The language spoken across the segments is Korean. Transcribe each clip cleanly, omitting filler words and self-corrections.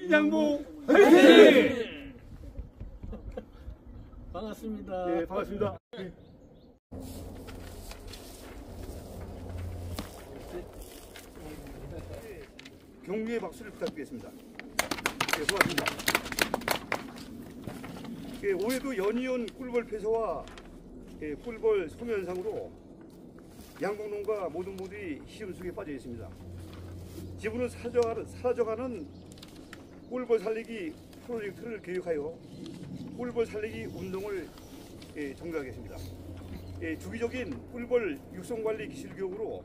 인양봉 화이팅! 반갑습니다. 네, 반갑습니다. 경례의 박수를 부탁드리겠습니다. 네, 고맙습니다. 네, 올해도 연이은 꿀벌 폐사와 꿀벌 소멸 현상으로 양봉농가 모든 분들이 시름 속에 빠져 있습니다. 지부는 사라져가는 꿀벌 살리기 프로젝트를 계획하여 꿀벌 살리기 운동을 정리하겠습니다. 주기적인 꿀벌 육성관리 기술교육으로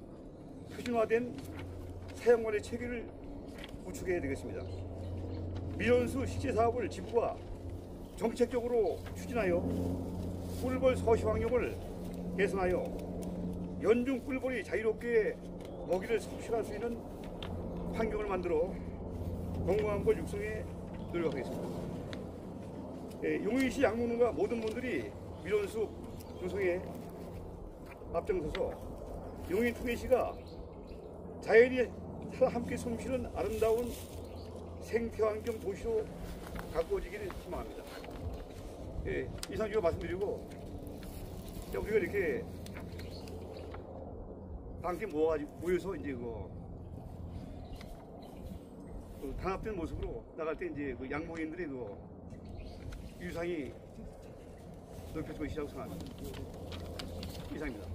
표준화된 사용관리 체계를 구축해야 되겠습니다. 밀원수 실제 사업을 지부가 정책적으로 추진하여 꿀벌 서식 환경을 개선하여 연중 꿀벌이 자유롭게 먹이를 섭취할 수 있는 환경을 만들어 건강한 벌 육성에 노력하겠습니다. 용인시 양봉농가 모든 분들이 밀원수 구성에 앞장서서 용인 통해시가 자연이 함께 숨쉬는 아름다운 생태환경 도시로 가꾸어지기를 희망합니다. 이상 이거 말씀드리고, 우리가 이렇게 함께 모여서 이제 단합된 모습으로 나갈 때 이제 양봉인들의 유상이 높여지고 있다고 생각합니다. 이상입니다.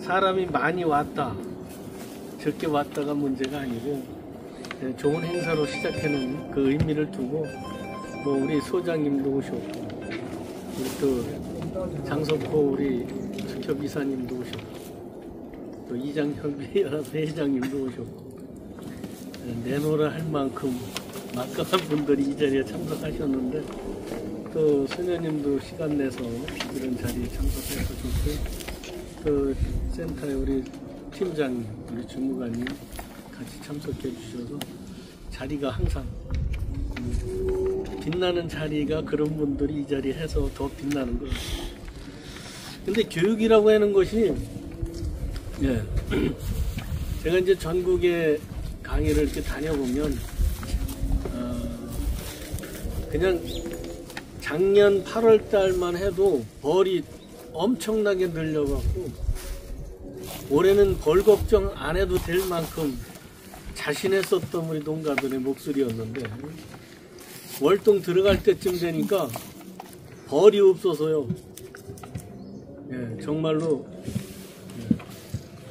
사람이 많이 왔다, 적게 왔다가 문제가 아니고 좋은 행사로 시작해놓은 그 의미를 두고 우리 소장님도 오셨고, 우리 또 장석호 우리 축협이사님도 오셨고, 또 이장협 회장님도 오셨고, 내노라 할 만큼 막강한 분들이 이 자리에 참석하셨는데, 또 소녀님도 시간 내서 이런 자리에 참석해서 좋고요. 그 센터에 우리 팀장님, 우리 주무관님 같이 참석해 주셔서 자리가 항상 빛나는 자리가 그런 분들이 이 자리에 해서 더 빛나는 것 같아요. 근데 교육이라고 하는 것이, 제가 이제 전국에 강의를 이렇게 다녀보면, 그냥 작년 8월 달만 해도 벌이 엄청나게 늘려갖고 올해는 벌 걱정 안 해도 될 만큼 자신했었던 우리 농가들의 목소리였는데, 월동 들어갈 때쯤 되니까 벌이 없어서요. 정말로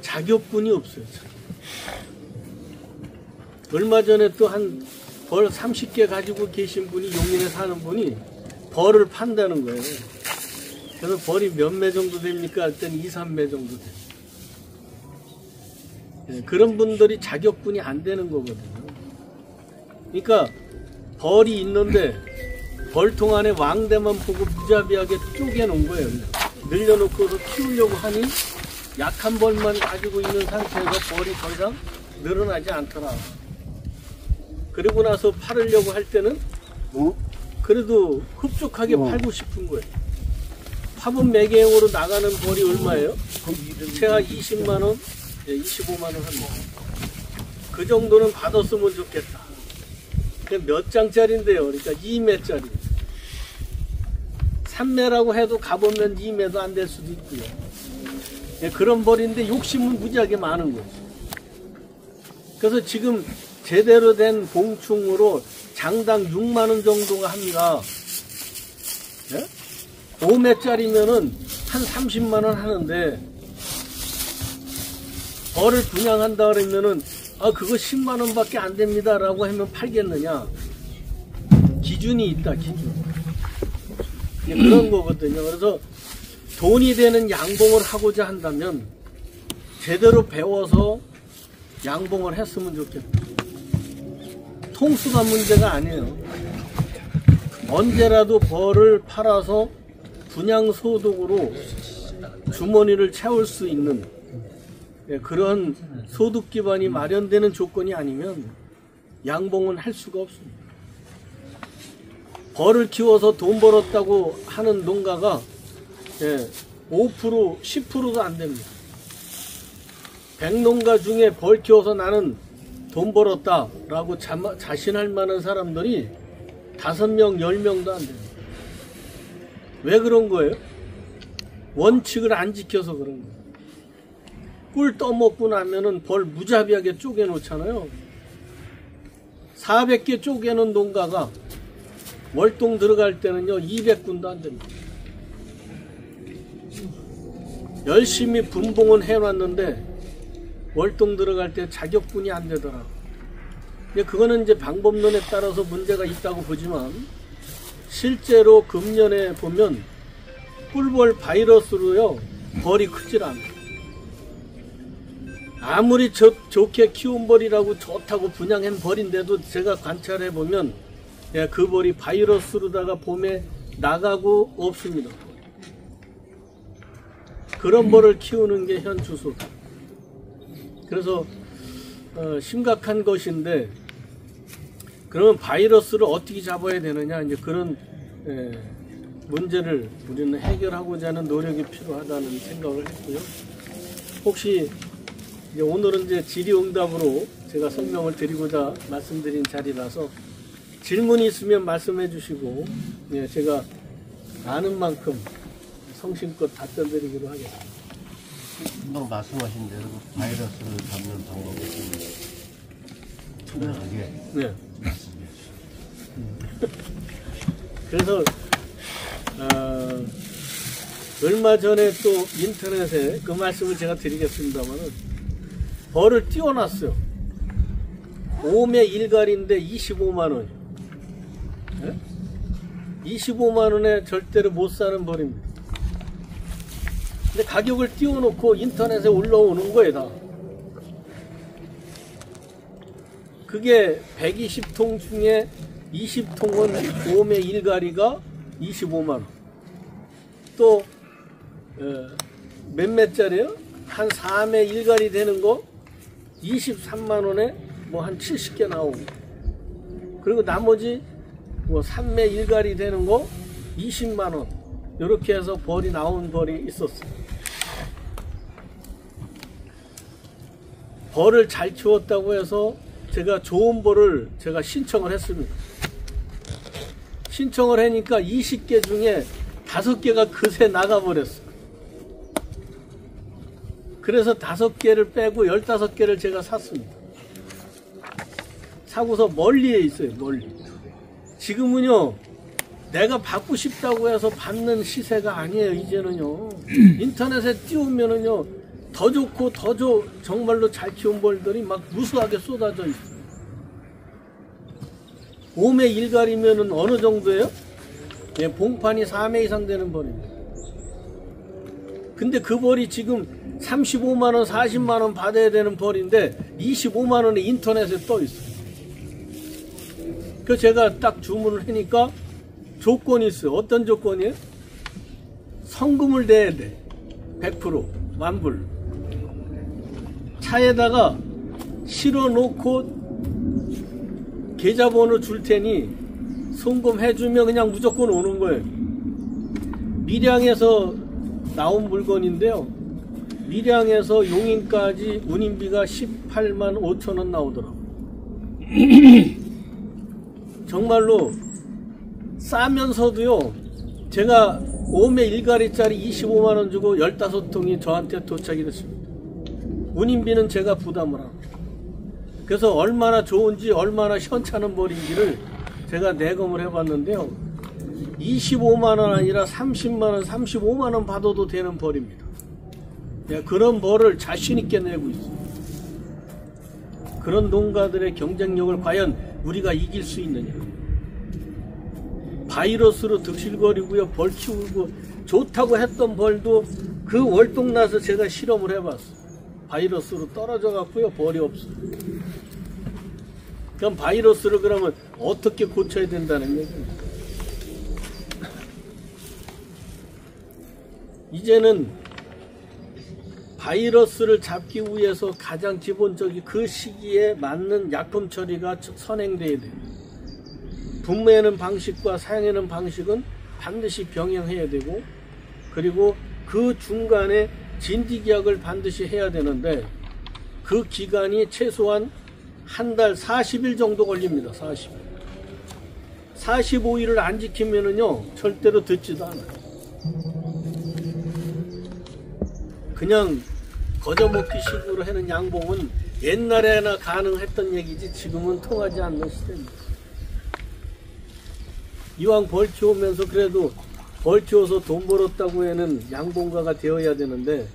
자격분이 없어요. 얼마 전에 또 한 벌 30개 가지고 계신 분이, 용인에 사는 분이 벌을 판다는 거예요. 그래서 벌이 몇 매 정도 됩니까? 할 때는 2, 3매 정도 돼요. 그런 분들이 자격분이 안 되는 거거든요. 그러니까 벌이 있는데 벌통 안에 왕대만 보고 무자비하게 쪼개놓은 거예요. 늘려놓고서 키우려고 하니 약한 벌만 가지고 있는 상태에서 벌이 더 이상 늘어나지 않더라. 그리고 나서 팔으려고 할 때는 그래도 흡족하게 팔고 싶은 거예요. 화분 매개형으로 나가는 벌이 얼마예요? 최하 20만원, 25만원 합니다. 그 정도는 받았으면 좋겠다. 몇 장짜리인데요? 그러니까 2매짜리. 3매라고 해도 가보면 2매도 안 될 수도 있고요. 그런 벌인데 욕심은 무지하게 많은 거죠. 그래서 지금 제대로 된 봉충으로 장당 6만원 정도가 합니다. 5매짜리면은 한 30만원 하는데, 벌을 분양한다 그러면은 그거 10만원 밖에 안 됩니다 라고 하면 팔겠느냐. 기준이 있다, 기준. 그런 거거든요. 그래서 돈이 되는 양봉을 하고자 한다면 제대로 배워서 양봉을 했으면 좋겠다. 통수가 문제가 아니에요. 언제라도 벌을 팔아서 분양 소득으로 주머니를 채울 수 있는 그런 소득 기반이 마련되는 조건이 아니면 양봉은 할 수가 없습니다. 벌을 키워서 돈 벌었다고 하는 농가가 5%, 10%도 안 됩니다. 100농가 중에 벌 키워서 나는 돈 벌었다라고 자신할 만한 사람들이 5명, 10명도 안 됩니다. 왜 그런 거예요? 원칙을 안 지켜서 그런 거예요. 꿀 떠먹고 나면은 벌 무자비하게 쪼개놓잖아요. 400개 쪼개는 농가가 월동 들어갈 때는요 200군도 안 됩니다. 열심히 분봉은 해놨는데 월동 들어갈 때 자격분이 안 되더라고요. 근데 그거는 이제 방법론에 따라서 문제가 있다고 보지만 실제로 금년에 보면 꿀벌 바이러스로요 벌이 크질 않아요. 아무리 좋게 키운 벌이라고 좋다고 분양한 벌인데도 제가 관찰해 보면 그 벌이 바이러스로다가 봄에 나가고 없습니다. 그런 벌을 키우는 게 현 주소다. 그래서 심각한 것인데, 그러면 바이러스를 어떻게 잡아야 되느냐, 이제 그런 문제를 우리는 해결하고자 하는 노력이 필요하다는 생각을 했고요. 혹시 이제 오늘은 이제 질의응답으로 제가 설명을 드리고자 말씀드린 자리라서 질문이 있으면 말씀해 주시고, 제가 아는 만큼 성심껏 답변 드리기로 하겠습니다. 금방 말씀하신 대로 바이러스를 잡는 방법을 투명하게 말씀해 주시죠. 그래서 얼마 전에 또 인터넷에 그 말씀을 제가 드리겠습니다만은 벌을 띄워놨어요. 5매 1갈인데 25만원. 25만원에 절대로 못 사는 벌입니다. 근데 가격을 띄워놓고 인터넷에 올라오는 거예요, 다. 그게 120통 중에 20통은 5매 1가리가 25만원. 또, 몇 매짜리요? 한 4매 1가리 되는 거 23만원에 뭐 한 70개 나오고. 그리고 나머지 뭐 3매 1가리 되는 거 20만원. 이렇게 해서 벌이 나온 벌이 있었어요. 벌을 잘 키웠다고 해서 제가 좋은 벌을 제가 신청을 했습니다. 신청을 하니까 20개 중에 5개가 그새 나가버렸어요. 그래서 5개를 빼고 15개를 제가 샀습니다. 사고서 멀리에 있어요, 멀리. 지금은요, 내가 받고 싶다고 해서 받는 시세가 아니에요, 이제는요. 인터넷에 띄우면은요, 더 좋고 정말로 잘 키운 벌들이 막 무수하게 쏟아져 있어요. 5매 1갈이면은 어느 정도예요? 봉판이 4매 이상 되는 벌입니다. 근데 그 벌이 지금 35만원, 40만원 받아야 되는 벌인데 25만원에 인터넷에 떠 있어요. 그래서 제가 딱 주문을 하니까 조건이 있어요. 어떤 조건이에요? 성금을 내야 돼. 100%, 만불. 차에다가 실어놓고 계좌번호 줄 테니 송금해주면 그냥 무조건 오는 거예요. 밀양에서 나온 물건인데요. 밀양에서 용인까지 운임비가 18만 5천원 나오더라고요. 정말로 싸면서도요, 제가 5매 1가리짜리 25만원 주고 15통이 저한테 도착이 됐습니다. 운임비는 제가 부담을 합니다. 그래서 얼마나 좋은지 얼마나 현찮은 벌인지를 제가 내검을 해봤는데요. 25만원 아니라 30만원, 35만원 받아도 되는 벌입니다. 그런 벌을 자신있게 내고 있습니다. 그런 농가들의 경쟁력을 과연 우리가 이길 수 있느냐. 바이러스로 득실거리고요, 벌 키우고 좋다고 했던 벌도 그 월동 나서 제가 실험을 해봤어요. 바이러스로 떨어져 갖고요, 벌이 없어요. 그럼 바이러스를 그러면 어떻게 고쳐야 된다는 얘기입니다. 이제는 바이러스를 잡기 위해서 가장 기본적인 그 시기에 맞는 약품 처리가 선행돼야 돼요. 분무하는 방식과 사용하는 방식은 반드시 병행해야 되고, 그리고 그 중간에 진디기약을 반드시 해야 되는데 그 기간이 최소한 한 달 40일 정도 걸립니다. 40일. 45일을 안 지키면은요 절대로 듣지도 않아요. 그냥 거저먹기 식으로 하는 양봉은 옛날에나 가능했던 얘기지 지금은 통하지 않는 시대입니다. 이왕 벌키우면서 그래도 벌키워서 돈 벌었다고 해는 양봉가가 되어야 되는데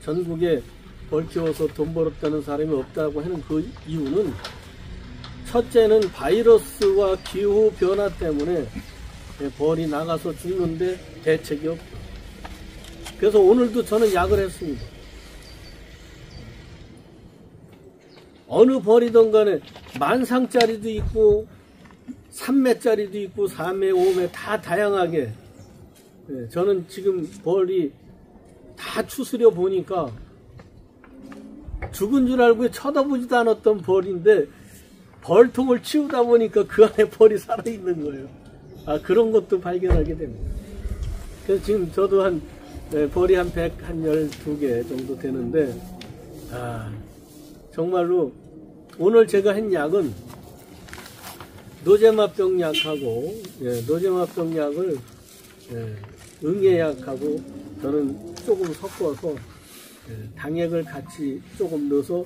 전국에 벌키워서 돈 벌었다는 사람이 없다고 하는 그 이유는 첫째는 바이러스와 기후 변화 때문에 벌이 나가서 죽는데 대책이 없고, 그래서 오늘도 저는 약을 했습니다. 어느 벌이든 간에 만상짜리도 있고 3매짜리도 있고 4매, 5매 다 다양하게, 저는 지금 벌이 다 추스려 보니까 죽은 줄 알고 쳐다보지도 않았던 벌인데 벌통을 치우다 보니까 그 안에 벌이 살아있는 거예요. 아, 그런 것도 발견하게 됩니다. 그래서 지금 저도 벌이 한 112개 정도 되는데, 정말로 오늘 제가 한 약은 노제마병 약하고, 노제마병 약을 응애약하고 저는 조금 섞어서 당액을 같이 조금 넣어서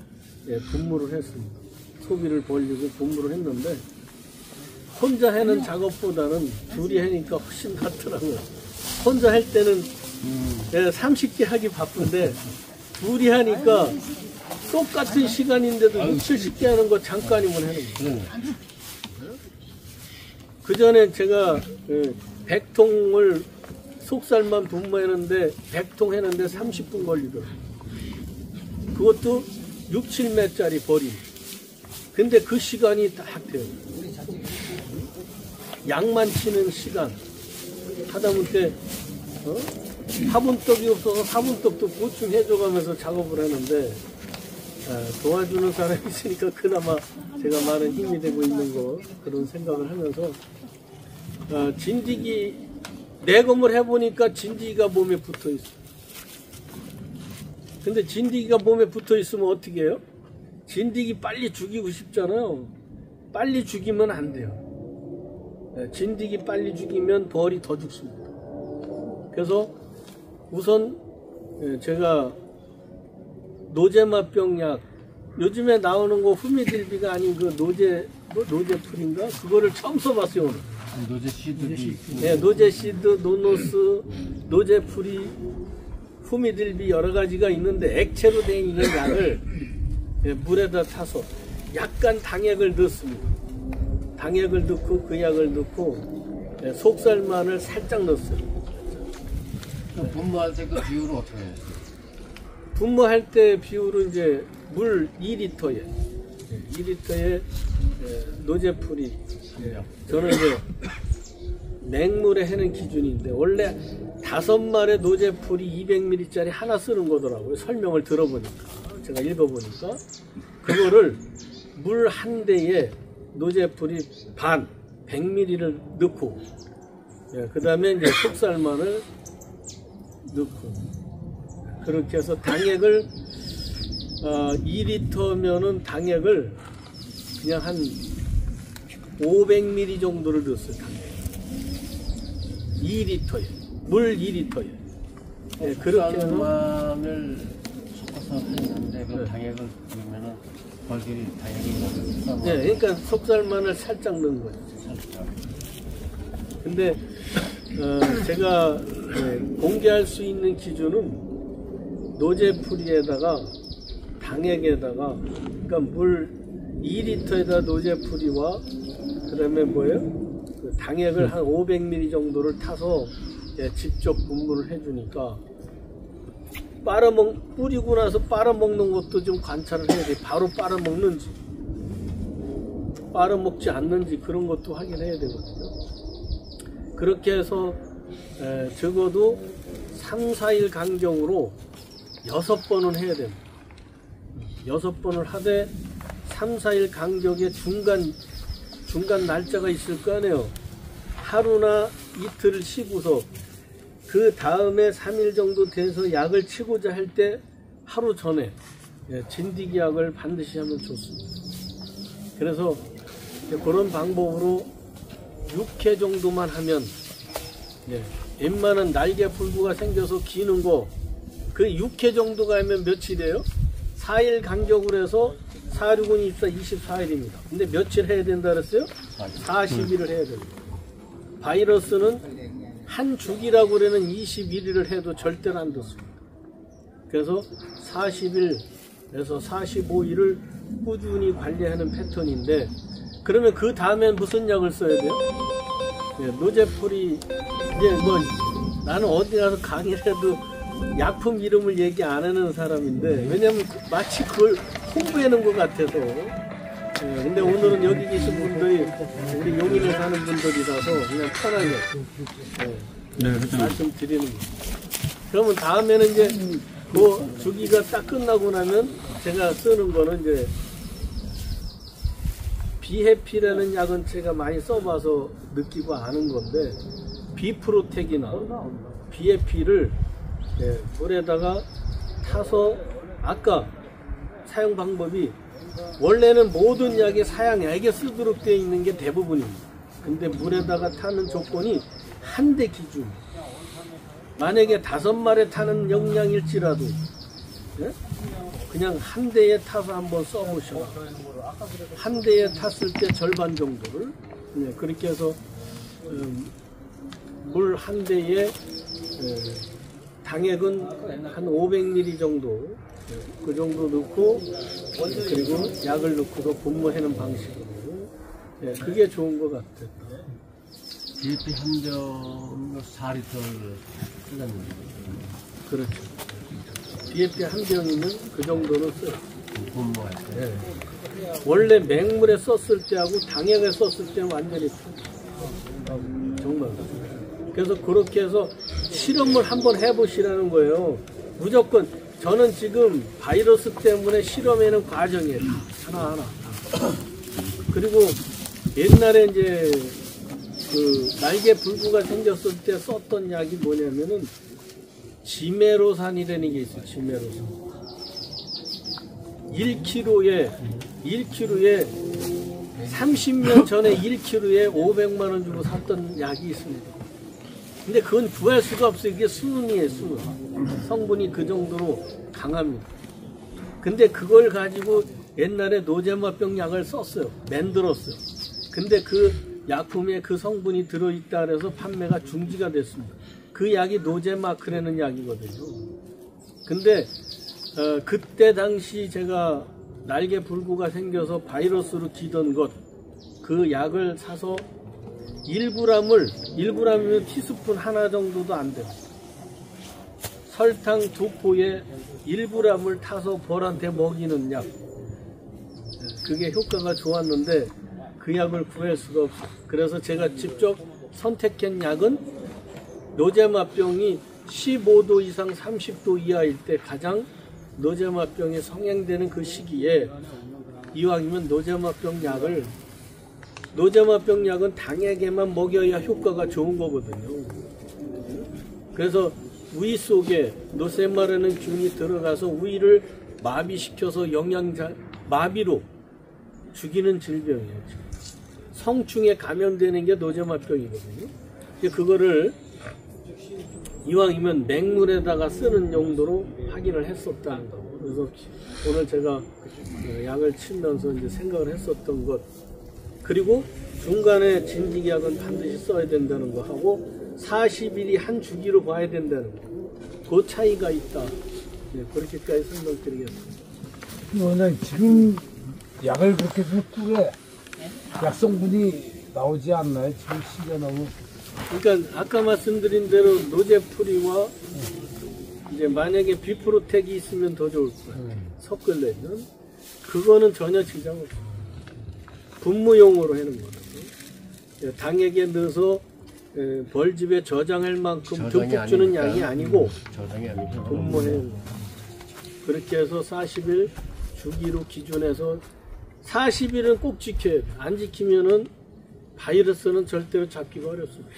분무를 했습니다. 소비를 벌리고 분무를 했는데 혼자 하는 작업보다는 둘이 하니까 훨씬 낫더라고요. 혼자 할 때는 30개 하기 바쁜데 둘이 하니까 똑같은 시간인데도 60, 70개 하는 거 잠깐이면 하는 거예요. 그 전에 제가 100통을 속살만 분무했는데 100통 했는데 30분 걸리더라고요. 그것도 6, 7매짜리 벌이. 근데 그 시간이 딱 돼요. 약만 치는 시간. 하다못해 화분떡이 없어서 화분떡도 보충해줘가면서 작업을 하는데, 도와주는 사람이 있으니까 그나마 제가 많은 힘이 되고 있는 거, 그런 생각을 하면서 진디기 내검을 해보니까 진디기가 몸에 붙어 있어. 근데 진디기가 몸에 붙어 있으면 어떻게 해요? 진디기 빨리 죽이고 싶잖아요. 빨리 죽이면 안 돼요. 진디기 빨리 죽이면 벌이 더 죽습니다. 그래서 우선 제가 노제마병 약, 요즘에 나오는 거 후미딜비가 아닌 그 노제풀인가? 그거를 처음 써봤어요, 오늘. 노제시드. 네, 노제시드, 노노스, 노제풀이, 후미딜비 여러 가지가 있는데 액체로 되어 있는 약을 물에다 타서 약간 당액을 넣습니다. 당액을 넣고 그 약을 넣고 속살만을 살짝 넣었어요. 분무할 때 그 비율은 어떻게 해요? 분무할 때 비율은 이제 물 2리터에 2리터에 노제풀이, 저는 이제 맹물에 해는 기준인데 원래 5마리 노제풀이 200ml짜리 하나 쓰는 거더라고요. 설명을 들어보니까, 제가 읽어보니까 그거를 물 한 대에 노제풀이 반 100ml를 넣고, 그 다음에 이제 속살만을 넣고, 그렇게 해서 당액을 2리터면은 당액을 그냥 한 500ml 정도를 넣었어요. 당액 2리터에 물 2리터에. 그렇게 속살만을 섞어서 했는데 그 당액을 넣으면은 벌들이 당액이 먹어서. 그러니까 속살만을 살짝 넣은 거죠. 살짝. 근데 제가 공개할 수 있는 기준은 노제풀이에다가 당액에다가, 그러니까 물 2리터에다 노제풀이와 그 다음에 뭐예요? 그 당액을 한 500ml 정도를 타서 직접 분무를 해주니까 뿌리고 나서 빨아먹는 것도 좀 관찰을 해야 돼. 바로 빨아먹는지 빨아먹지 않는지 그런 것도 확인해야 되거든요. 그렇게 해서 적어도 3, 4일 간격으로 6번은 해야 됩니다. 6번을 하되 3, 4일 간격에 중간 날짜가 있을 거 아니에요. 하루나 이틀을 쉬고서 그 다음에 3일 정도 돼서 약을 치고자 할 때 하루 전에 진디기 약을 반드시 하면 좋습니다. 그래서 그런 방법으로 6회 정도만 하면 웬만한 날개 불구가 생겨서 기는 거 그 6회 정도가 하면 며칠이에요? 4일 간격으로 해서 4, 6은 24, 24일입니다. 근데 며칠 해야 된다 그랬어요? 40일을 해야 됩니다. 바이러스는 한 주기라고 그러는 21일을 해도 절대로 안 좋습니다. 그래서 40일에서 45일을 꾸준히 관리하는 패턴인데, 그러면 그 다음엔 무슨 약을 써야 돼요? 노제풀이, 나는 어디 가서 강의를 해도 약품 이름을 얘기 안 하는 사람인데, 왜냐면 마치 그걸 홍보하는 것 같아서. 근데 오늘은 여기 계신 분들이 우리 용인에 사는 분들이라서 그냥 편하게 말씀드리는 거예요. 그러면 다음에는 이제 그 주기가 딱 끝나고 나면 제가 쓰는 거는 이제 비해피라는 약은 제가 많이 써봐서 느끼고 아는 건데, 비프로텍이나 비해피를 물에다가 타서, 아까 사용 방법이 원래는 모든 약이 사양약에 쓰도록 되어 있는 게 대부분입니다. 근데 물에다가 타는 조건이 한 대 기준. 만약에 5마리 타는 용량일지라도 그냥 한 대에 타서 한번 써보시라. 한 대에 탔을 때 절반 정도를 그렇게 해서 물 한 대에 당액은 한 500ml 정도, 그 정도 넣고, 그리고 약을 넣고도 분무하는 방식으로. 그게 좋은 것 같아요. BFP 한 병 4리터를 쓰려는데. 그렇죠. BFP 한 병이면 그 정도는 써요. 분무할 때. 원래 맹물에 썼을 때하고 당액에 썼을 때는 완전히 정말. 그래서 그렇게 해서 실험을 한번 해보시라는 거예요. 무조건 저는 지금 바이러스 때문에 실험하는 과정이에요. 하나하나. 그리고 옛날에 이제 그 날개 불구가 생겼을 때 썼던 약이 뭐냐면은 지메로산이라는 게 있어요. 지메로산. 1kg에 30년 전에 1kg에 500만 원 주고 샀던 약이 있습니다. 근데 그건 구할 수가 없어요. 이게 수은이에요, 수은. 성분이 그 정도로 강합니다. 근데 그걸 가지고 옛날에 노제마병 약을 썼어요. 만들었어요. 근데 그 약품에 그 성분이 들어있다 그래서 판매가 중지가 됐습니다. 그 약이 노제마크라는 약이거든요. 근데 그때 당시 제가 날개 불구가 생겨서 바이러스로 기던 것, 그 약을 사서 1g이면 티스푼 하나 정도도 안 돼요. 설탕 2포에 1g을 타서 벌한테 먹이는 약. 그게 효과가 좋았는데 그 약을 구할 수가 없어요. 그래서 제가 직접 선택한 약은 노제마병이 15도 이상 30도 이하일 때 가장 노제마병이 성행되는 그 시기에 이왕이면 노제마병 약은 당에게만 먹여야 효과가 좋은 거거든요. 그래서 우이 속에 노세마라는 균이 들어가서 우이를 마비시켜서 마비로 죽이는 질병이에요. 성충에 감염되는 게 노제마병이거든요. 그거를 이왕이면 맹물에다가 쓰는 용도로 확인을 했었다는 거. 그래서 오늘 제가 약을 치면서 이제 생각을 했었던 것, 그리고 중간에 진지약은 반드시 써야 된다는 거 하고 40일이 한 주기로 봐야 된다는 거, 그 차이가 있다. 그렇게까지 설명드리겠습니다. 원장님, 지금 약을 그렇게 해서 꿀에 약성분이 나오지 않나요? 지금 시기가 너무. 그러니까 아까 말씀드린 대로 노제풀이와 이제 만약에 비프로텍이 있으면 더 좋을 거예요. 섞으려면 그거는 전혀 지장 없어요. 분무용으로 하는 거예요. 당에게 넣어서 벌집에 저장할 만큼 저장이 듬뿍 주는 아니니까. 양이 아니고 저장이 아니죠. 분모해요. 그렇게 해서 40일 주기로 기준해서 40일은 꼭 지켜야 돼. 안 지키면은 바이러스는 절대로 잡기가 어렵습니다.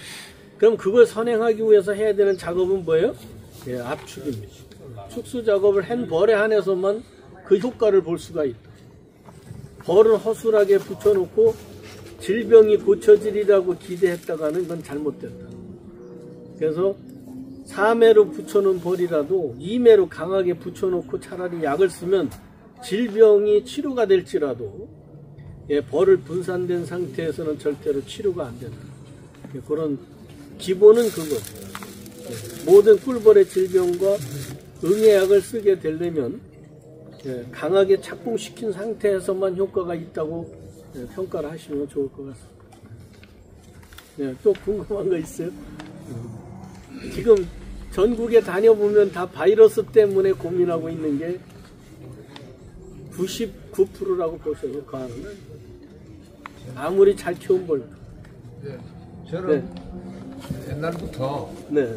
그럼 그걸 선행하기 위해서 해야 되는 작업은 뭐예요? 예, 압축입니다. 축수 작업을 한 벌에 한해서만 그 효과를 볼 수가 있다. 벌은 허술하게 붙여놓고 질병이 고쳐지리라고 기대했다가는 이건 잘못됐다. 그래서 3매로 붙여놓은 벌이라도 2매로 강하게 붙여놓고 차라리 약을 쓰면 질병이 치료가 될지라도 예, 벌을 분산된 상태에서는 절대로 치료가 안 된다. 예, 그런 기본은 그거죠. 예, 모든 꿀벌의 질병과 응애약을 쓰게 되려면 예, 강하게 착공시킨 상태에서만 효과가 있다고 예, 평가를 하시면 좋을 것 같습니다. 예, 또 궁금한 거 있어요? 지금 전국에 다녀보면 다 바이러스 때문에 고민하고 있는 게 99%라고 보셔도 과언은 아무리 잘 키운 벌. 네, 저는 옛날부터 네.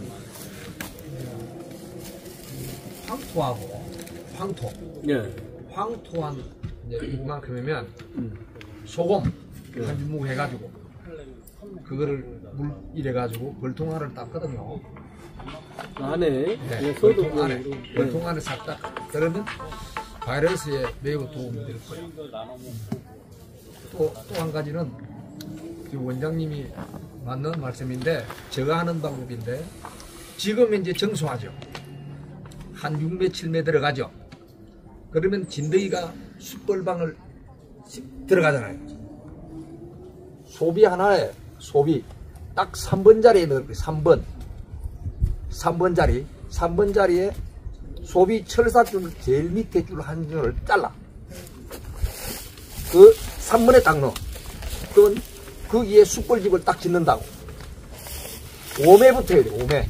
황토하고 황토, 네. 황토한 이만큼이면 소금 한 주먹 해가지고 그거를 물 이래가지고 벌통 안을 닦거든요. 안에 네, 네, 벌통 안에 소독으로. 벌통 안에 싹 닦. 그러면 바이러스에 매우 도움이 될 거예요. 또 한 가지는 지금 원장님이 맞는 말씀인데 제가 하는 방법인데 지금 이제 정수하죠. 한 6매 7매 들어가죠. 그러면 진드기가 숯벌방을 들어가잖아요. 소비 하나에 소비 딱 3번 자리에 넣을 거예요. 3번 자리 3번 자리에 소비 철사줄 제일 밑에 줄 한 줄을 잘라 그 3번에 딱 넣어. 그건 그 위에 숯벌집을 딱 짓는다고. 5매부터 해야 돼.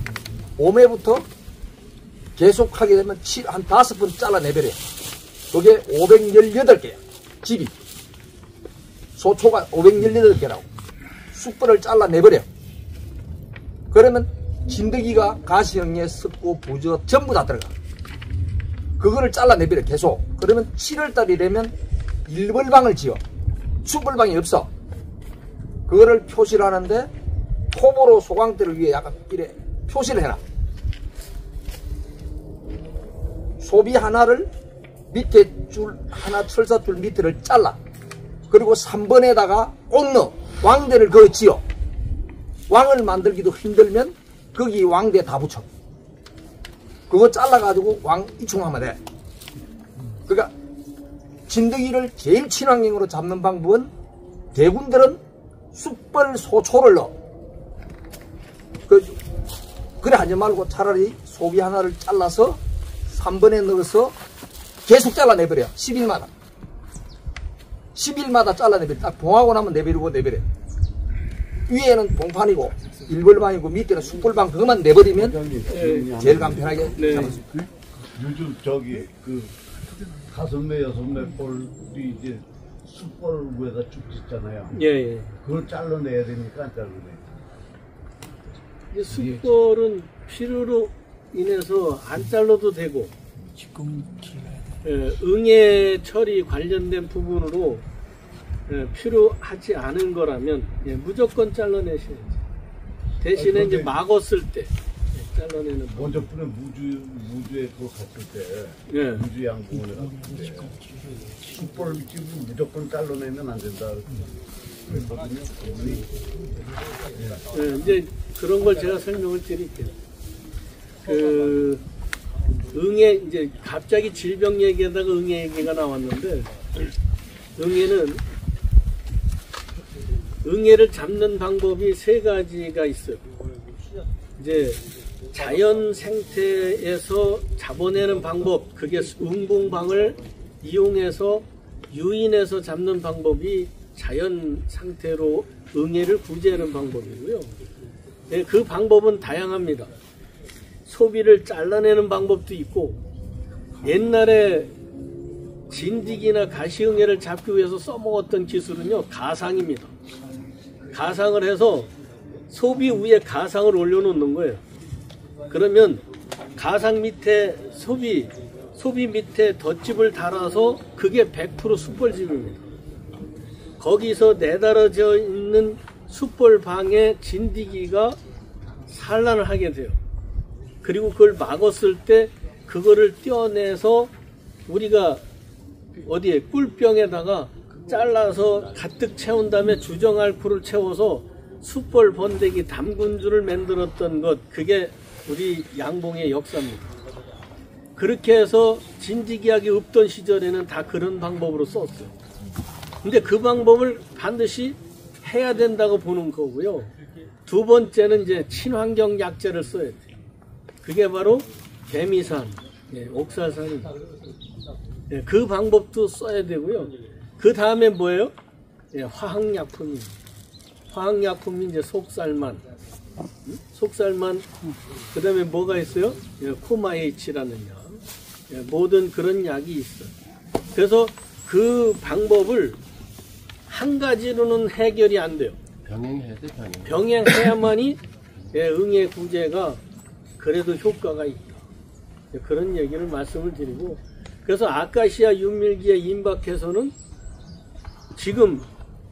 5매부터 계속 하게 되면 한 5번 잘라내버려. 그게 518개야. 집이. 소초가 518개라고. 숯벌을 잘라내버려. 그러면 진드기가 가시형에 습고 부저 전부 다 들어가. 그거를 잘라내버려. 계속. 그러면 7월달이 되면 일벌방을 지어. 숯벌방이 없어. 그거를 표시를 하는데 톱으로 소광대를 위에 약간 이래 표시를 해놔. 소비 하나를 밑에 줄 하나 철사줄 밑에를 잘라. 그리고 3번에다가 꼭 넣어. 왕대를 그거 지어. 왕을 만들기도 힘들면 거기 왕대 다 붙여. 그거 잘라가지고 왕 이충하면 돼. 그러니까 진드기를 제일 친환경으로 잡는 방법은 대군들은 숯벌 소초를 넣어. 그래 하지 말고 차라리 소비 하나를 잘라서 3번에 넣어서 계속 잘라내버려. 10일마다. 10일마다 잘라내버려. 딱 봉하고 나면 내버리고 내버려. 위에는 봉판이고 일벌방이고 밑에는 숯벌방 그것만 내버리면 제일 간편하게 잡을 수 있어요. 요즘 저기 그 5매 6매 볼이 이제 숯벌 위에다 쭉 짓잖아요. 예, 예. 그걸 잘라내야 되니까 안 잘라내. 이 숯벌은 필요로 인해서 안 잘라도 되고 예, 응애 처리 관련된 부분으로 예, 필요하지 않은 거라면 예, 무조건 잘라내셔야죠. 대신에 이제 막았을 때 예, 잘라내는 거. 먼저 분에 무주에 그거 갔을 때 예. 무주 양궁원에 갔을 때 숯벌 집은 무조건 잘라내면 안 된다. 그랬거든요. 예, 이제 그런 걸 제가 설명을 드릴게요. 그 응애 이제 갑자기 질병 얘기하다가 응애 얘기가 나왔는데 응애를 잡는 방법이 3가지가 있어요. 이제 자연 생태에서 잡아내는 방법, 그게 응봉방을 이용해서 유인해서 잡는 방법이 자연 상태로 응애를 구제하는 방법이고요. 네, 그 방법은 다양합니다. 소비를 잘라내는 방법도 있고, 옛날에 진드기나 가시응애를 잡기 위해서 써먹었던 기술은요, 가상입니다. 가상을 해서 소비 위에 가상을 올려놓는 거예요. 그러면 가상 밑에 소비 밑에 덧집을 달아서 그게 100% 숯벌집입니다. 거기서 내달아져 있는 숯벌방에 진드기가 산란을 하게 돼요. 그리고 그걸 막았을 때 그거를 떼어내서 우리가 어디에 꿀병에다가 잘라서 가득 채운 다음에 주정 알코올을 채워서 숯벌 번데기 담근주를 만들었던 것, 그게 우리 양봉의 역사입니다. 그렇게 해서 진드기약이 없던 시절에는 다 그런 방법으로 썼어요. 근데 그 방법을 반드시 해야 된다고 보는 거고요. 두 번째는 이제 친환경 약재를 써야 돼요. 그게 바로 개미산, 옥사산, 그 방법도 써야 되고요. 그 다음에 뭐예요? 화학약품입니다. 화학약품이 이제 속살만, 그 다음에 뭐가 있어요? 코마H라는 약, 모든 그런 약이 있어요. 그래서 그 방법을 한 가지로는 해결이 안 돼요. 병행해야 돼, 병행. 병행해야만이 응애 구제가 그래도 효과가 있다. 그런 얘기를 말씀을 드리고, 그래서 아카시아 윤밀기에 임박해서는 지금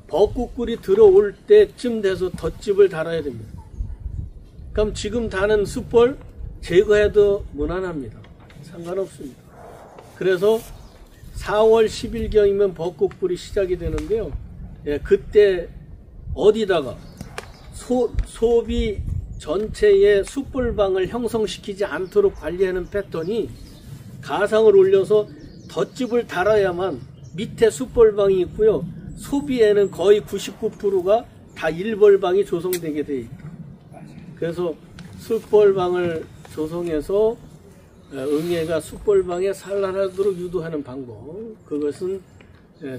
벚꽃꿀이 들어올 때쯤 돼서 덧집을 달아야 됩니다. 그럼 지금 다는 숯벌 제거해도 무난합니다. 상관없습니다. 그래서 4월 10일경이면 벚꽃꿀이 시작이 되는데요. 그때 어디다가 소비 전체의 숯불방을 형성시키지 않도록 관리하는 패턴이 가상을 올려서 덧집을 달아야만 밑에 숯불방이 있고요. 소비에는 거의 99%가 다 일벌방이 조성되게 돼 있다. 그래서 숯불방을 조성해서 응애가 숯불방에 산란하도록 유도하는 방법, 그것은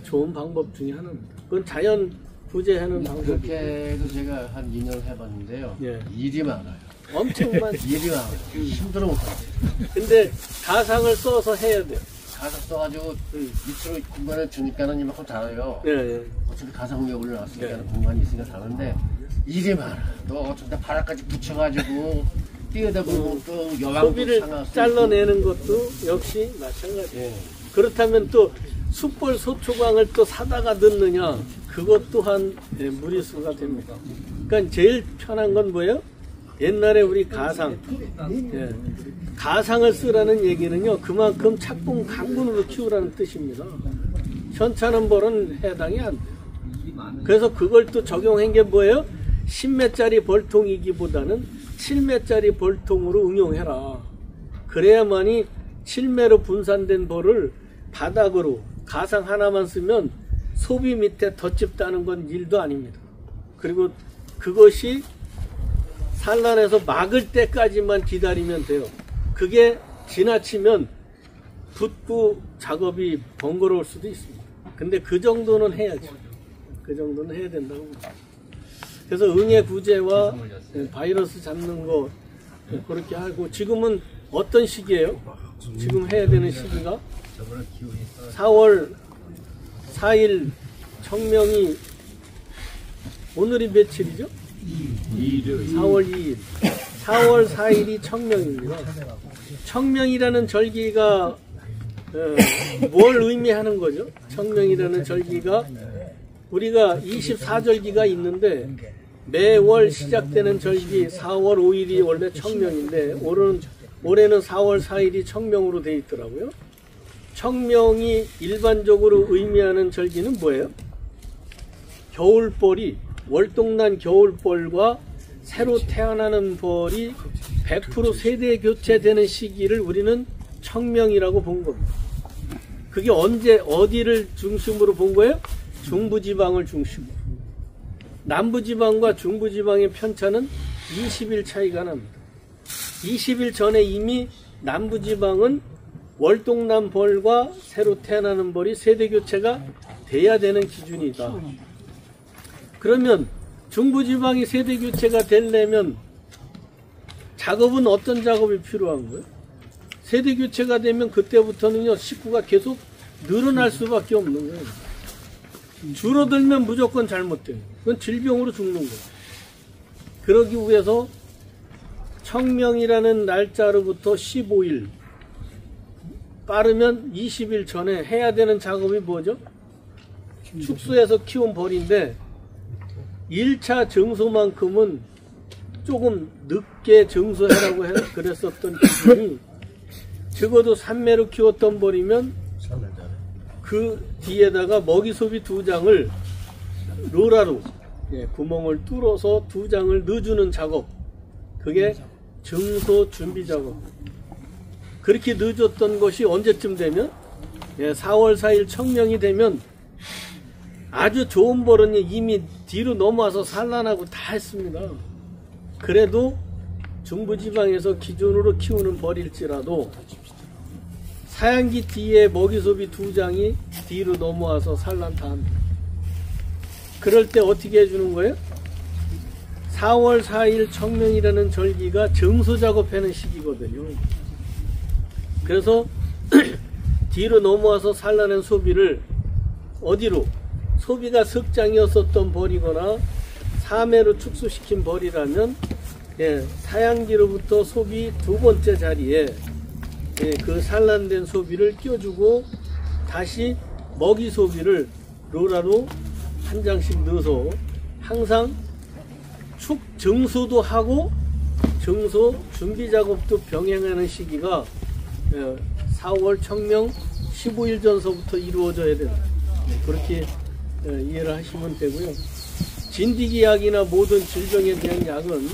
좋은 방법 중에 하나입니다. 그건 자연 구제하는 방법이에요. 그렇게도 제가 한 2년 해봤는데요. 예. 일이 많아요. 엄청 많죠. 일이 많아요. 힘들어 못하고. 근데 가상을 써서 해야 돼요. 가상 써가지고 밑으로 공간을 주니까는 이만큼 달아요. 예. 어차피 가상 위에 올려놨으니까 공간이 있으니까 다른데 일이 많아. 또 어쩌다 바닥까지 붙여가지고 뛰어다 보면 또 여왕도 소비를 상하고 잘라내는 것도 역시 마찬가지예요. 예. 그렇다면 또 숯벌 소초광을 또 사다가 넣느냐, 그것 또한 무리수가 됩니다. 그러니까 제일 편한 건 뭐예요? 옛날에 우리 가상, 가상을 쓰라는 얘기는요, 그만큼 착분 강분으로 키우라는 뜻입니다. 현차는 벌은 해당이 안 돼요. 그래서 그걸 또 적용한 게 뭐예요? 10매짜리 벌통이기보다는 7매짜리 벌통으로 응용해라. 그래야만이 7매로 분산된 벌을 바닥으로 가상 하나만 쓰면 소비 밑에 덧집 따는 건 일도 아닙니다. 그리고 그것이 산란해서 막을 때까지만 기다리면 돼요. 그게 지나치면 붓고 작업이 번거로울 수도 있습니다. 근데 그 정도는 해야죠. 그 정도는 해야 된다고 봅니다. 그래서 응애 구제와 바이러스 잡는 거 그렇게 하고, 지금은 어떤 시기예요? 지금 해야 되는 시기가 4월 4일 청명이, 오늘이 며칠이죠? 4월 2일. 4월 4일이 청명입니다. 청명이라는 절기가 뭘 의미하는 거죠? 청명이라는 절기가 우리가 24절기가 있는데 매월 시작되는 절기 4월 5일이 원래 청명인데 올해는 4월 4일이 청명으로 되어 있더라고요. 청명이 일반적으로 의미하는 절기는 뭐예요? 겨울벌이, 월동난 겨울벌과 새로 태어나는 벌이 100% 세대 교체되는 시기를 우리는 청명이라고 본 겁니다. 그게 언제, 어디를 중심으로 본 거예요? 중부지방을 중심으로. 남부지방과 중부지방의 편차는 20일 차이가 납니다. 20일 전에 이미 남부지방은 월동난 벌과 새로 태어나는 벌이 세대교체가 돼야 되는 기준이다. 그러면 중부지방이 세대교체가 되려면 작업은 어떤 작업이 필요한 거예요? 세대교체가 되면 그때부터는요, 식구가 계속 늘어날 수밖에 없는 거예요. 줄어들면 무조건 잘못돼요. 그건 질병으로 죽는 거예요. 그러기 위해서 청명이라는 날짜로부터 15일, 빠르면 20일 전에 해야 되는 작업이 뭐죠? 축소해서 키운 벌인데 1차 증소만큼은 조금 늦게 증소해라고 그랬었던 기준이, 적어도 3매로 키웠던 벌이면 그 뒤에다가 먹이 소비 2장을 로라로 구멍을 뚫어서 2장을 넣어주는 작업, 그게 증소 준비 작업. 그렇게 늦었던 것이 언제쯤 되면 4월 4일 청명이 되면 아주 좋은 벌은 이미 뒤로 넘어와서 산란하고 다 했습니다. 그래도 중부지방에서 기준으로 키우는 벌일지라도 사양기 뒤에 먹이소비 2장이 뒤로 넘어와서 산란 다 합니다. 그럴 때 어떻게 해주는 거예요? 4월 4일 청명이라는 절기가 증소 작업하는 시기거든요. 그래서 뒤로 넘어와서 산란한 소비를 어디로? 소비가 석장이었었던 벌이거나 3회로 축소시킨 벌이라면 사양기로부터 소비 2번째 자리에 그 산란된 소비를 끼워주고 다시 먹이 소비를 로라로 한 장씩 넣어서 항상 증소도 하고 증소 준비 작업도 병행하는 시기가 4월 청명 15일 전서부터 이루어져야 된다. 그렇게 이해를 하시면 되고요. 진드기 약이나 모든 질병에 대한 약은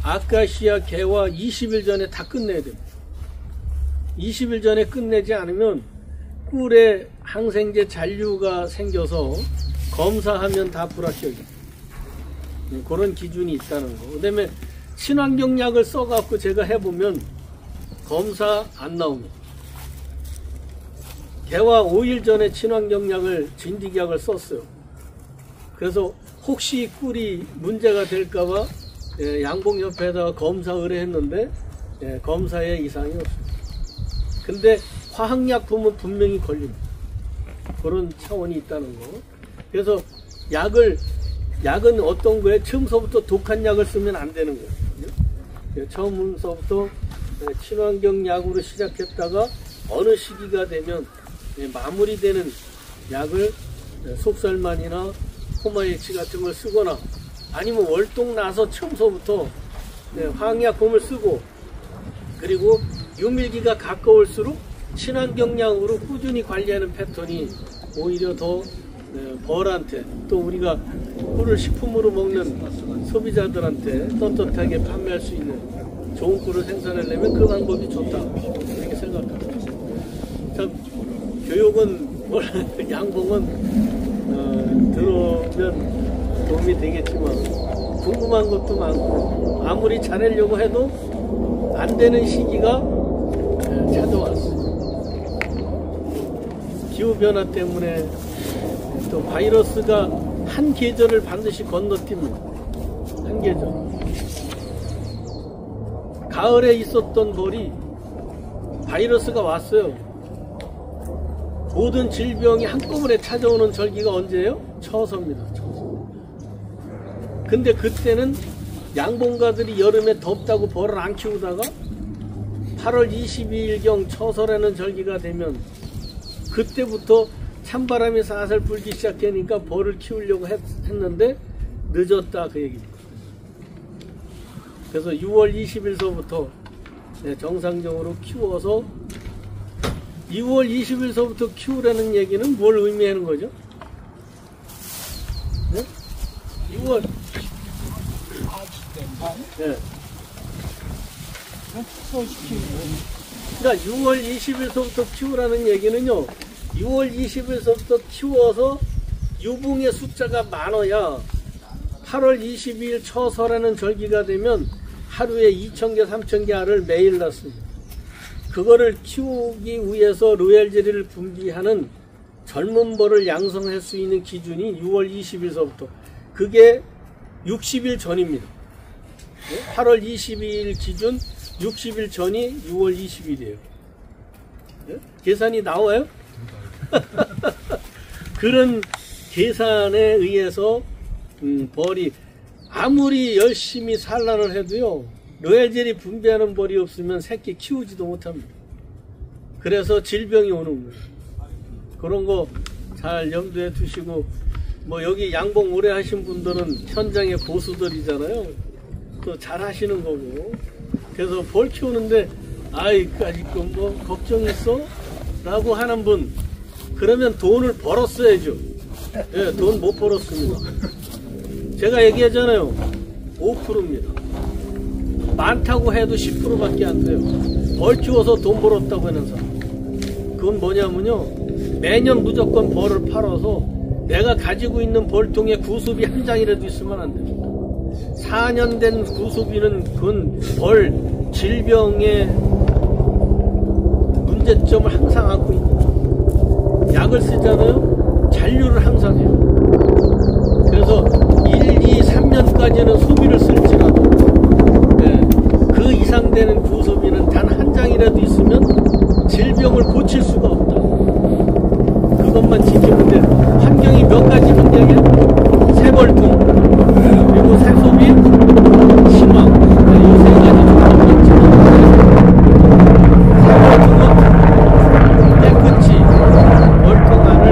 아카시아 개화 20일 전에 다 끝내야 됩니다. 20일 전에 끝내지 않으면 꿀에 항생제 잔류가 생겨서 검사하면 다 불합격입니다. 그런 기준이 있다는 거. 그 다음에 친환경약을 써갖고 제가 해보면 검사 안 나옵니다. 개화 5일 전에 친환경약을 진드기약을 썼어요. 그래서 혹시 꿀이 문제가 될까봐 양봉협회에다가 검사 의뢰했는데 검사에 이상이 없습니다. 근데 화학약품은 분명히 걸립니다. 그런 차원이 있다는 거. 그래서 약은 어떤 거에 처음서부터 독한 약을 쓰면 안 되는 거예요. 처음서부터 친환경 약으로 시작했다가 어느 시기가 되면 마무리되는 약을 속살만이나 포마일치 같은 걸 쓰거나 아니면 월동 나서 처음서부터 화학약품을 쓰고, 그리고 유밀기가 가까울수록 친환경약으로 꾸준히 관리하는 패턴이 오히려 더 벌한테, 또 우리가 꿀을 식품으로 먹는 소비자들한테 떳떳하게 판매할 수 있는 좋은 꿀을 생산하려면 그 방법이 좋다, 이렇게 생각합니다. 참 교육은 양봉은 들어오면 도움이 되겠지만 궁금한 것도 많고 아무리 잘하려고 해도 안 되는 시기가 찾아왔어요. 기후변화 때문에 또 바이러스가 한 계절을 반드시 건너뜁니다. 한 계절. 가을에 있었던 벌이 바이러스가 왔어요. 모든 질병이 한꺼번에 찾아오는 절기가 언제예요? 처서입니다. 처서. 근데 그때는 양봉가들이 여름에 덥다고 벌을 안 키우다가 8월 22일경 처서라는 절기가 되면 그때부터 찬바람이 살살 불기 시작하니까 벌을 키우려고 했는데 늦었다, 그 얘기입니다. 그래서 6월 20일서부터 정상적으로 키워서 2월 20일서부터 키우라는 얘기는 뭘 의미하는 거죠? 네? 6월 네. 그러니까 6월 20일서부터 키우라는 얘기는요, 6월 20일서부터 키워서 유붕의 숫자가 많아야 8월 22일 처서라는 절기가 되면 하루에 2,000개, 3,000개 알을 매일 낳습니다. 그거를 키우기 위해서 로얄젤리를 분비하는 젊은 벌을 양성할 수 있는 기준이 6월 20일서부터, 그게 60일 전입니다. 8월 22일 기준 60일 전이 6월 20일이에요. 계산이 나와요? 그런 계산에 의해서 벌이 아무리 열심히 산란을 해도요, 노예질이 분비하는 벌이 없으면 새끼 키우지도 못합니다. 그래서 질병이 오는 거예요. 그런 거 잘 염두에 두시고, 뭐 여기 양봉 오래 하신 분들은 현장의 고수들이잖아요. 또 잘 하시는 거고. 그래서 벌 키우는데 아이까지 뭐 걱정 있어? 라고 하는 분, 그러면 돈을 벌었어야죠. 예, 돈 못 벌었습니다. 제가 얘기하잖아요. 5%입니다. 많다고 해도 10%밖에 안 돼요. 벌 키워서 돈 벌었다고 하는 사람. 그건 뭐냐면요, 매년 무조건 벌을 팔아서 내가 가지고 있는 벌통에 구습이 한 장이라도 있으면 안 됩니다. 4년 된 구습이는 그건 벌 질병의 문제점을 항상 안고 있는, 약을 쓰잖아요. 잔류를 항상 해요. 그래서 1, 2, 3년까지는 소비를 쓸지라도 그 이상 되는 구소비는 단 한 장이라도 있으면 질병을 고칠 수가 없다. 그것만 지키면 돼. 환경이 몇 가지 문제냐? 새벌통, 그리고 새소비, 심화, 이 세 가지 정도가 있지만, 새벌통은 깨끗이 벌통 안을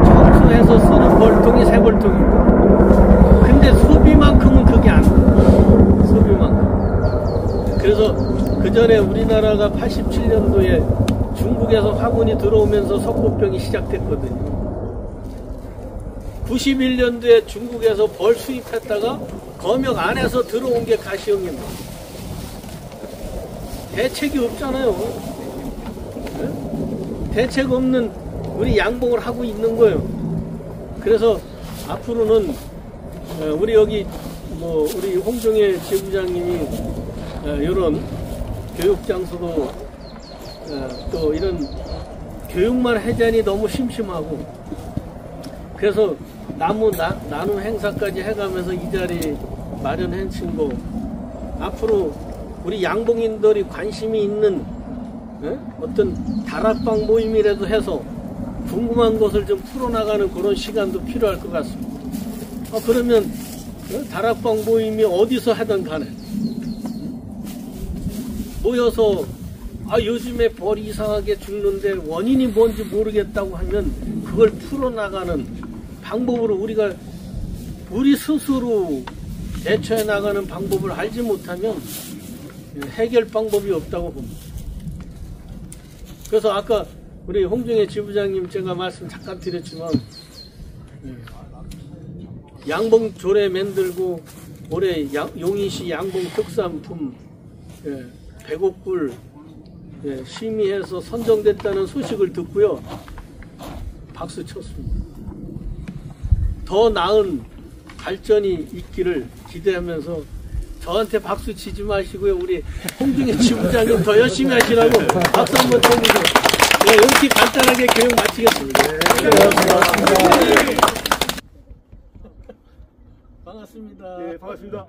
청소해서 쓰는 벌통이 새벌통이고, 근데 소비만큼은 그게 안 돼. 소비만큼. 그래서 그 전에 우리나라가 87년도에 중국에서 화군이 들어오면서 석고병이 시작됐거든요. 91년도에 중국에서 벌 수입했다가 검역 안에서 들어온 게 가시형입니다. 대책이 없잖아요. 네? 대책 없는 우리 양봉을 하고 있는 거예요. 그래서 앞으로는 우리 여기 뭐 우리 홍종혜 지부장님이 이런 교육장소도 또 이런 교육만 하자니 너무 심심하고, 그래서 나눔 행사까지 해가면서 이 자리 마련한 친구, 앞으로 우리 양봉인들이 관심이 있는 어떤 다락방 모임이라도 해서 궁금한 것을 좀 풀어나가는 그런 시간도 필요할 것 같습니다. 그러면 다락방 모임이 어디서 하든 간에 모여서 요즘에 벌이 이상하게 죽는데 원인이 뭔지 모르겠다고 하면 그걸 풀어나가는 방법으로 우리 스스로 대처해 나가는 방법을 알지 못하면 해결 방법이 없다고 봅니다. 그래서 아까 우리 홍종혜 지부장님 제가 말씀 잠깐 드렸지만, 양봉 조례 만들고 올해 용인시 양봉 특산품 100억 불 심의해서 선정됐다는 소식을 듣고요, 박수 쳤습니다. 더 나은 발전이 있기를 기대하면서 저한테 박수 치지 마시고요, 우리 홍종혜 지부장님 더 열심히 하시라고 박수 한번 쳐주세요. 이렇게 간단하게 교육 마치겠습니다. 반갑습니다. 네, 반갑습니다.